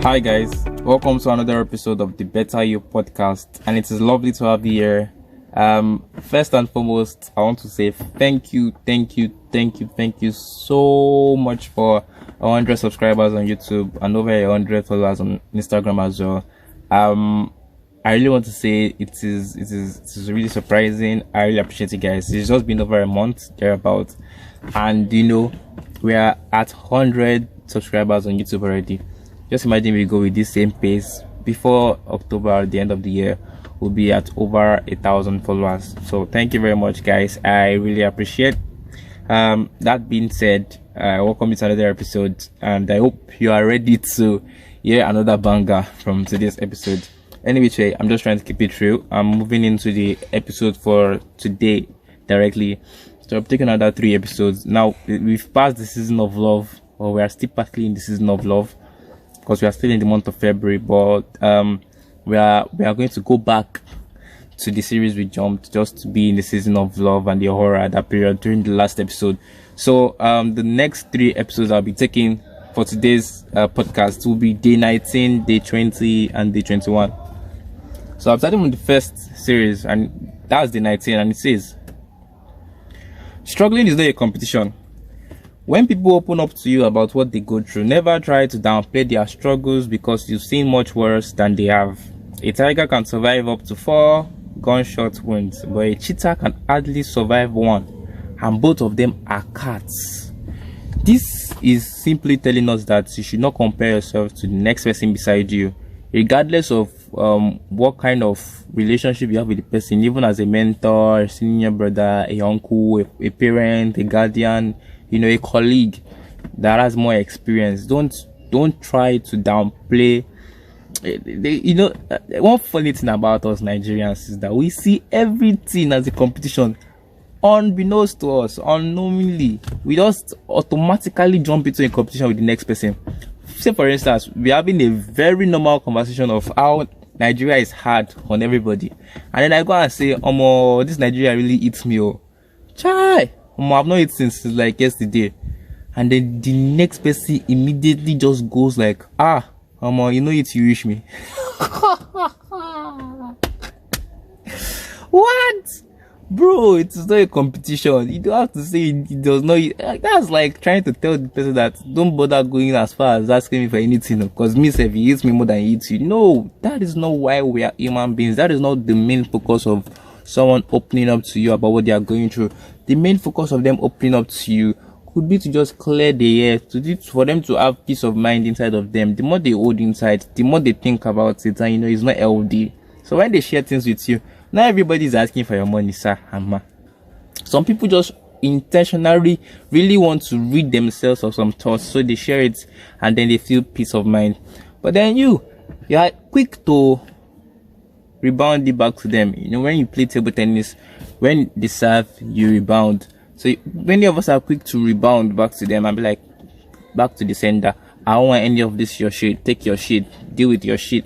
Hi guys, welcome to another episode of the Better You podcast, and it is lovely to have you here. First and foremost, I want to say thank you so much for 100 subscribers on YouTube and over 100 followers on Instagram as well. I really want to say it is really surprising. I really appreciate it, guys. It's just been over a month thereabout, and we are at 100 subscribers on YouTube already. Just imagine we go with this same pace before October, at the end of the year, we'll be at over 1,000 followers. So thank you very much, guys. I really appreciate. That being said, welcome to another episode, and I hope you are ready to hear another banger from today's episode. Anyway, I'm just trying to keep it real. I'm moving into the episode for today directly. So I'm taking another 3 episodes. Now we've passed the season of love, or we are still partly in the season of love, because we are still in the month of February, but we are going to go back to the series we jumped, just to be in the season of love and the horror at that period during the last episode. So the next 3 episodes I'll be taking for today's podcast will be day 19, day 20, and day 21. So I'm starting with the first series, and that's day 19, and it says, struggling is not a competition. When people open up to you about what they go through, never try to downplay their struggles, because you've seen much worse than they have. A tiger can survive up to 4 gunshot wounds, but a cheetah can hardly survive 1, and both of them are cats. This is simply telling us that you should not compare yourself to the next person beside you, regardless of what kind of relationship you have with the person, even as a mentor, a senior brother, a uncle, a parent, a guardian, a colleague that has more experience. Don't try to downplay. One funny thing about us Nigerians is that we see everything as a competition. Unbeknownst to us, unknowingly, we just automatically jump into a competition with the next person. Say for instance, we're having a very normal conversation of how Nigeria is hard on everybody, and then I go and say, this Nigeria really eats me, chai, I've not eaten since like yesterday. And then the next person immediately just goes like, it, you wish me. What? Bro, it's not a competition. You don't have to say it does not. That's like trying to tell the person that don't bother going as far as asking me for anything, because me if he eats me more than he eats you. No, that is not why we are human beings. That is not the main focus of someone opening up to you about what they are going through. The main focus of them opening up to you could be to just clear the air, for them to have peace of mind inside of them. The more they hold inside, the more they think about it, and it's not healthy. So when they share things with you, not everybody is asking for your money, sir and ma. Some people just intentionally really want to rid themselves of some thoughts, so they share it, and then they feel peace of mind. But then you are quick to rebound it back to them. When you play table tennis, when they serve, you rebound. So many of us are quick to rebound back to them and be like, back to the sender. I don't want any of this your shit. Take your shit. Deal with your shit.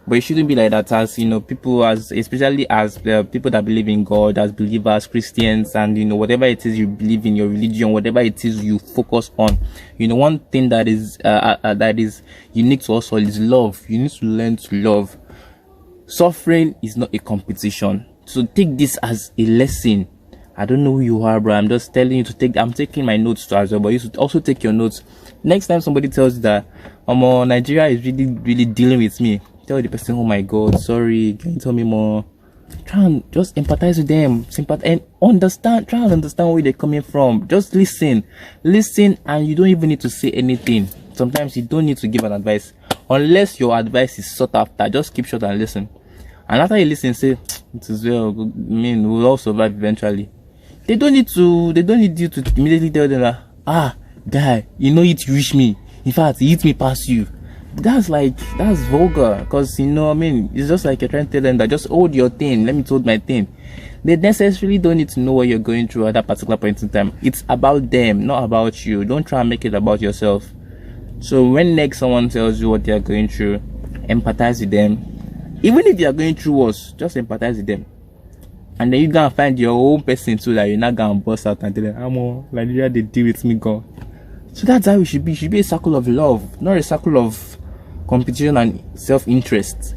But it shouldn't be like that, as people, especially as the people that believe in God, as believers, Christians, and whatever it is you believe in, your religion, whatever it is you focus on. One thing that is unique to us all is love. You need to learn to love. Suffering is not a competition. So take this as a lesson. I don't know who you are, bro. I'm just telling you to take. I'm taking my notes too as well, but you should also take your notes. Next time somebody tells you that Nigeria is really, really dealing with me, tell the person, oh my God, sorry, can you tell me more? Try and just empathize with them, and understand. Try and understand where they're coming from. Just listen, and you don't even need to say anything. Sometimes you don't need to give an advice unless your advice is sought after. Just keep short and listen. And after you listen, say, it is well. We'll all survive eventually. They don't need you to immediately tell them that, guy, it reach me. In fact, it hit me past you. That's vulgar, because it's just like you're trying to tell them that just hold your thing, let me hold my thing. They necessarily don't need to know what you're going through at that particular point in time. It's about them, not about you. Don't try and make it about yourself. So when next someone tells you what they're going through, empathize with them. Even if you're going through worse, just empathize with them. And then you gonna find your own person too, that you're not gonna bust out and tell them, they deal with me, God. So that's how it should be. It should be a circle of love, not a circle of competition and self-interest.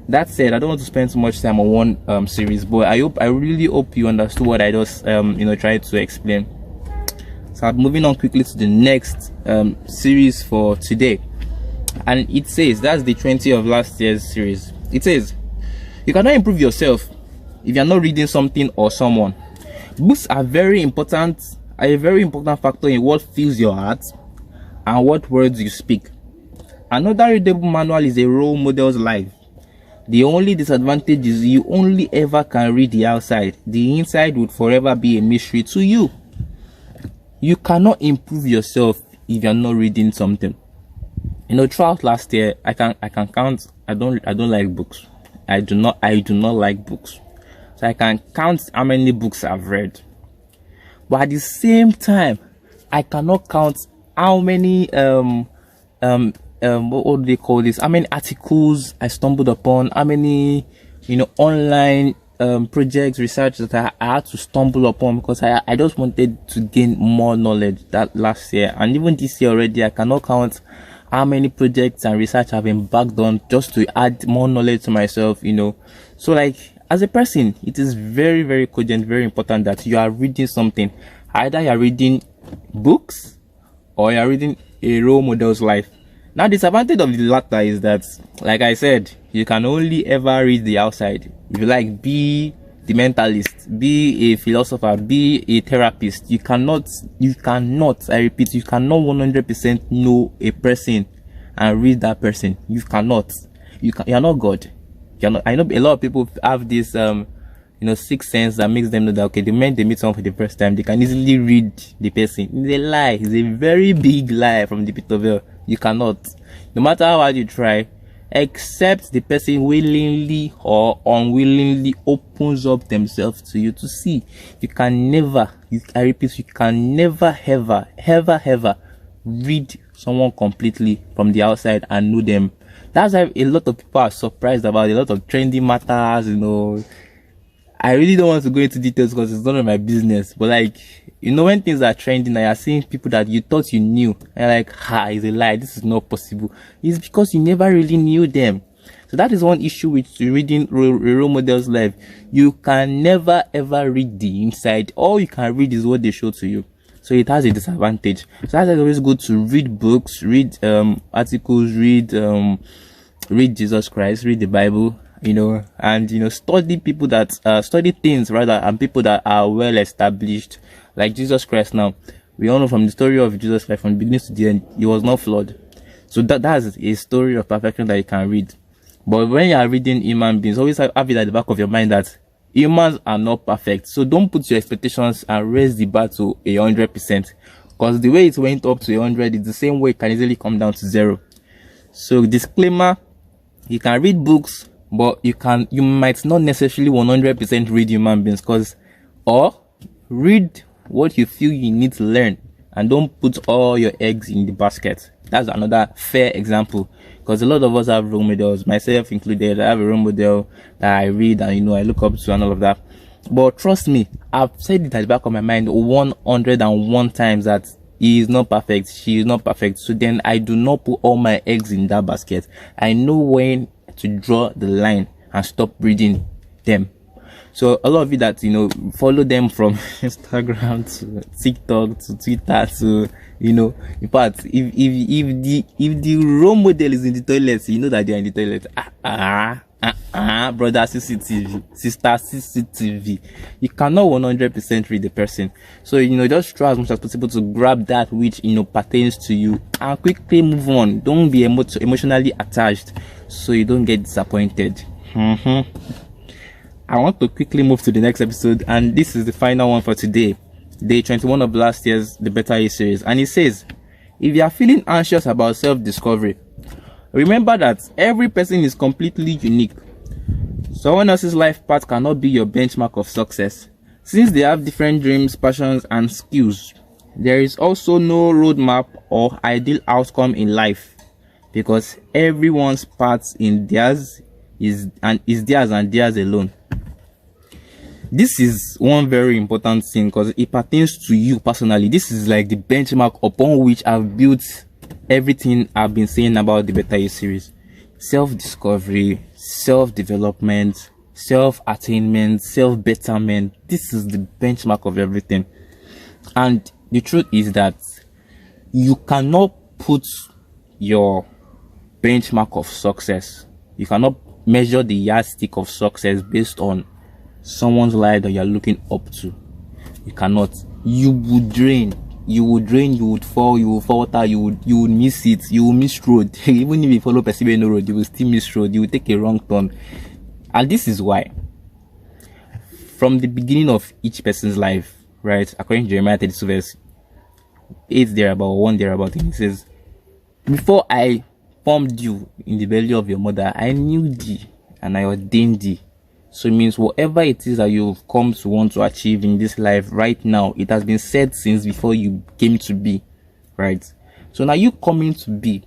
That said, I don't want to spend too much time on one series, but I really hope you understood what I just tried to explain. So I'm moving on quickly to the next series for today, and it says, that's the 20 of last year's series. It says, you cannot improve yourself if you're not reading something or someone. Books are a very important factor in what fills your heart and what words you speak. Another readable manual is a role model's life. The only disadvantage is you only ever can read the outside. The inside would forever be a mystery to you. You cannot improve yourself if you're not reading something. Throughout last year, I can count. I don't like books. I do not like books. So I can count how many books I've read. But at the same time, I cannot count how many what do they call this? How many articles I stumbled upon? How many online projects, research that I had to stumble upon because I just wanted to gain more knowledge that last year, and even this year already I cannot count how many projects and research I've embarked on just to add more knowledge to myself. So like, as a person, it is very, very cogent, very important that you are reading something. Either you are reading books or you are reading a role model's life. Now, the disadvantage of the latter is that, like I said, you can only ever read the outside. If you like, be the mentalist, be a philosopher, be a therapist. You cannot, I repeat, you cannot 100% know a person and read that person. You cannot. You are not God. I know a lot of people have this sixth sense that makes them know that, okay, the moment they meet someone for the first time, they can easily read the person. It's a lie. It's a very big lie from the pit of hell. You cannot. No matter how hard you try, except the person willingly or unwillingly opens up themselves to you to see. You can never, I repeat, you can never, ever read someone completely from the outside and know them. That's why a lot of people are surprised about a lot of trendy matters. I really don't want to go into details because it's none of my business. But like, when things are trending and you're seeing people that you thought you knew, and like, it's a lie, this is not possible. It's because you never really knew them. So that is one issue with reading role models' life. You can never ever read the inside. All you can read is what they show to you. So it has a disadvantage. So that's always good to read books, read articles, read Jesus Christ, read the Bible, and study people that study things rather, and people that are well established, like Jesus Christ. Now, we all know from the story of Jesus Christ, from the beginning to the end, he was not flawed. So that's a story of perfection that you can read. But when you are reading human beings, always have it at the back of your mind that humans are not perfect. So don't put your expectations and raise the bar to 100%, because the way it went up to 100 is the same way it can easily come down to 0. So disclaimer: you can read books, but you might not necessarily 100% read human beings, or read what you feel you need to learn, and don't put all your eggs in the basket. That's another fair example, because a lot of us have role models, myself included. I have a role model that I read and I look up to and all of that. But trust me, I've said it at the back of my mind 101 times that he is not perfect, she is not perfect. So then I do not put all my eggs in that basket. I know when to draw the line and stop reading them. So a lot of you that follow them from Instagram to TikTok to Twitter to in fact, if the role model is in the toilet, you know that they're in the toilet. Brother CCTV, sister CCTV. You cannot 100% read the person. So just try as much as possible to grab that which pertains to you and quickly move on. Don't be emotionally attached, so you don't get disappointed. I want to quickly move to the next episode, and this is the final one for today, day 21 of last year's The Better You series. And it says, if you are feeling anxious about self-discovery, remember that every person is completely unique. Someone else's life path cannot be your benchmark of success. Since they have different dreams, passions, and skills, there is also no roadmap or ideal outcome in life, because everyone's path in theirs is theirs and theirs alone. This is one very important thing because it pertains to you personally. This is like the benchmark upon which I've built everything I've been saying about the Better You series. Self-discovery, self-development, self-attainment, self-betterment. This is the benchmark of everything. And the truth is that you cannot put your benchmark of success, you cannot measure the yardstick of success based on someone's life that you're looking up to. You cannot. You would drain, you would fall, you will falter, you would miss it, you will miss road. Even if you follow perceiving no road, you will still miss road, you will take a wrong turn. And this is why, from the beginning of each person's life, right, according to Jeremiah 32 verse 8 thereabout, 1 thereabout, it says, before I formed you in the belly of your mother, I knew thee and I ordained thee. So it means whatever it is that you've come to want to achieve in this life right now, it has been said since before you came to be, right? So now you coming to be,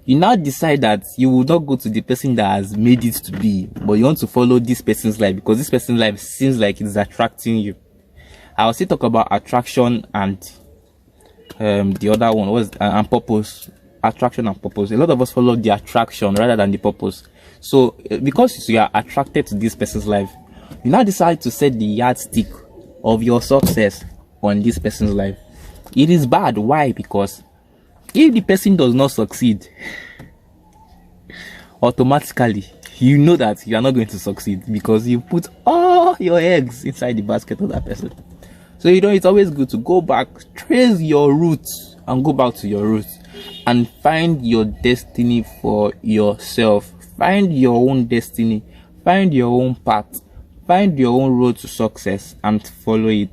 you now decide that you will not go to the person that has made it to be, but you want to follow this person's life because this person's life seems like it's attracting you. I'll still talk about attraction and the other one was and purpose. Attraction and purpose. A lot of us follow the attraction rather than the purpose. So because you are attracted to this person's life, you now decide to set the yardstick of your success on this person's life. It is bad. Why? Because if the person does not succeed, automatically you know that you are not going to succeed because you put all your eggs inside the basket of that person. So it's always good to go back, trace your roots and go back to your roots and find your destiny for yourself. Find your own destiny, find your own path, find your own road to success and follow it.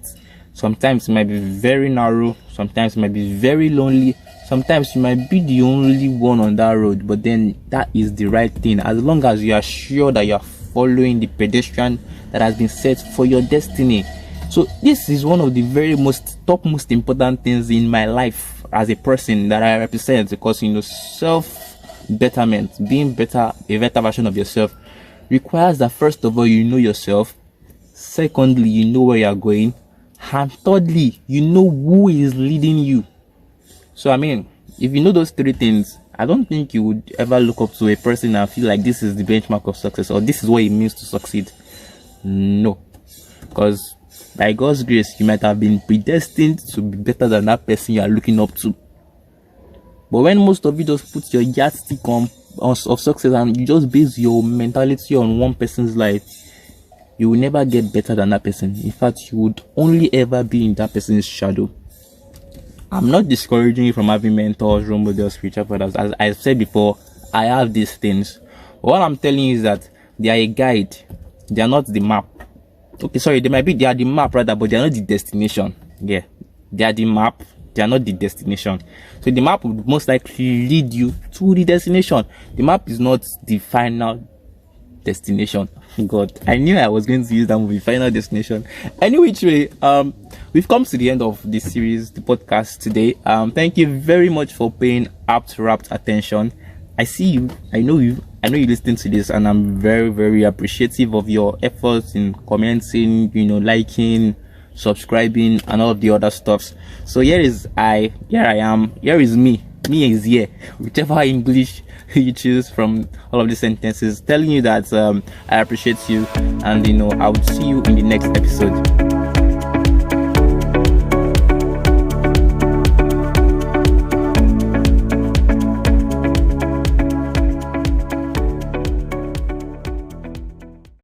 Sometimes it might be very narrow, sometimes it might be very lonely, sometimes you might be the only one on that road, but then that is the right thing as long as you are sure that you are following the pedestrian that has been set for your destiny. So this is one of the very most important things in my life as a person that I represent, because self-betterment, being better, a better version of yourself, requires that first of all you know yourself, secondly you know where you are going, and thirdly you know who is leading you. So I mean, if you know those three things, I don't think you would ever look up to a person and feel like this is the benchmark of success or this is what it means to succeed. No, because by God's grace, you might have been predestined to be better than that person you are looking up to. But when most of you just put your yardstick of success and you just base your mentality on one person's life, you will never get better than that person. In fact, you would only ever be in that person's shadow. I'm not discouraging you from having mentors, role models, spiritual fathers. As I said before, I have these things. But what I'm telling you is that they are a guide. They are not the map. Okay, sorry, they are the map rather, but they are not the destination. Yeah, they are the map, they are not the destination. So the map would most likely lead you to the destination. The map is not the final destination. God, I knew I was going to use that movie, Final Destination. Anyway, we've come to the end of this series, the podcast today. Thank you very much for paying rapt attention. I see you, I know you listening to this, and I'm very, very appreciative of your efforts in commenting, liking, subscribing, and all of the other stuffs. So here I am, here is me is here, whichever English you choose from all of these sentences, telling you that I appreciate you, and I would see you in the next episode.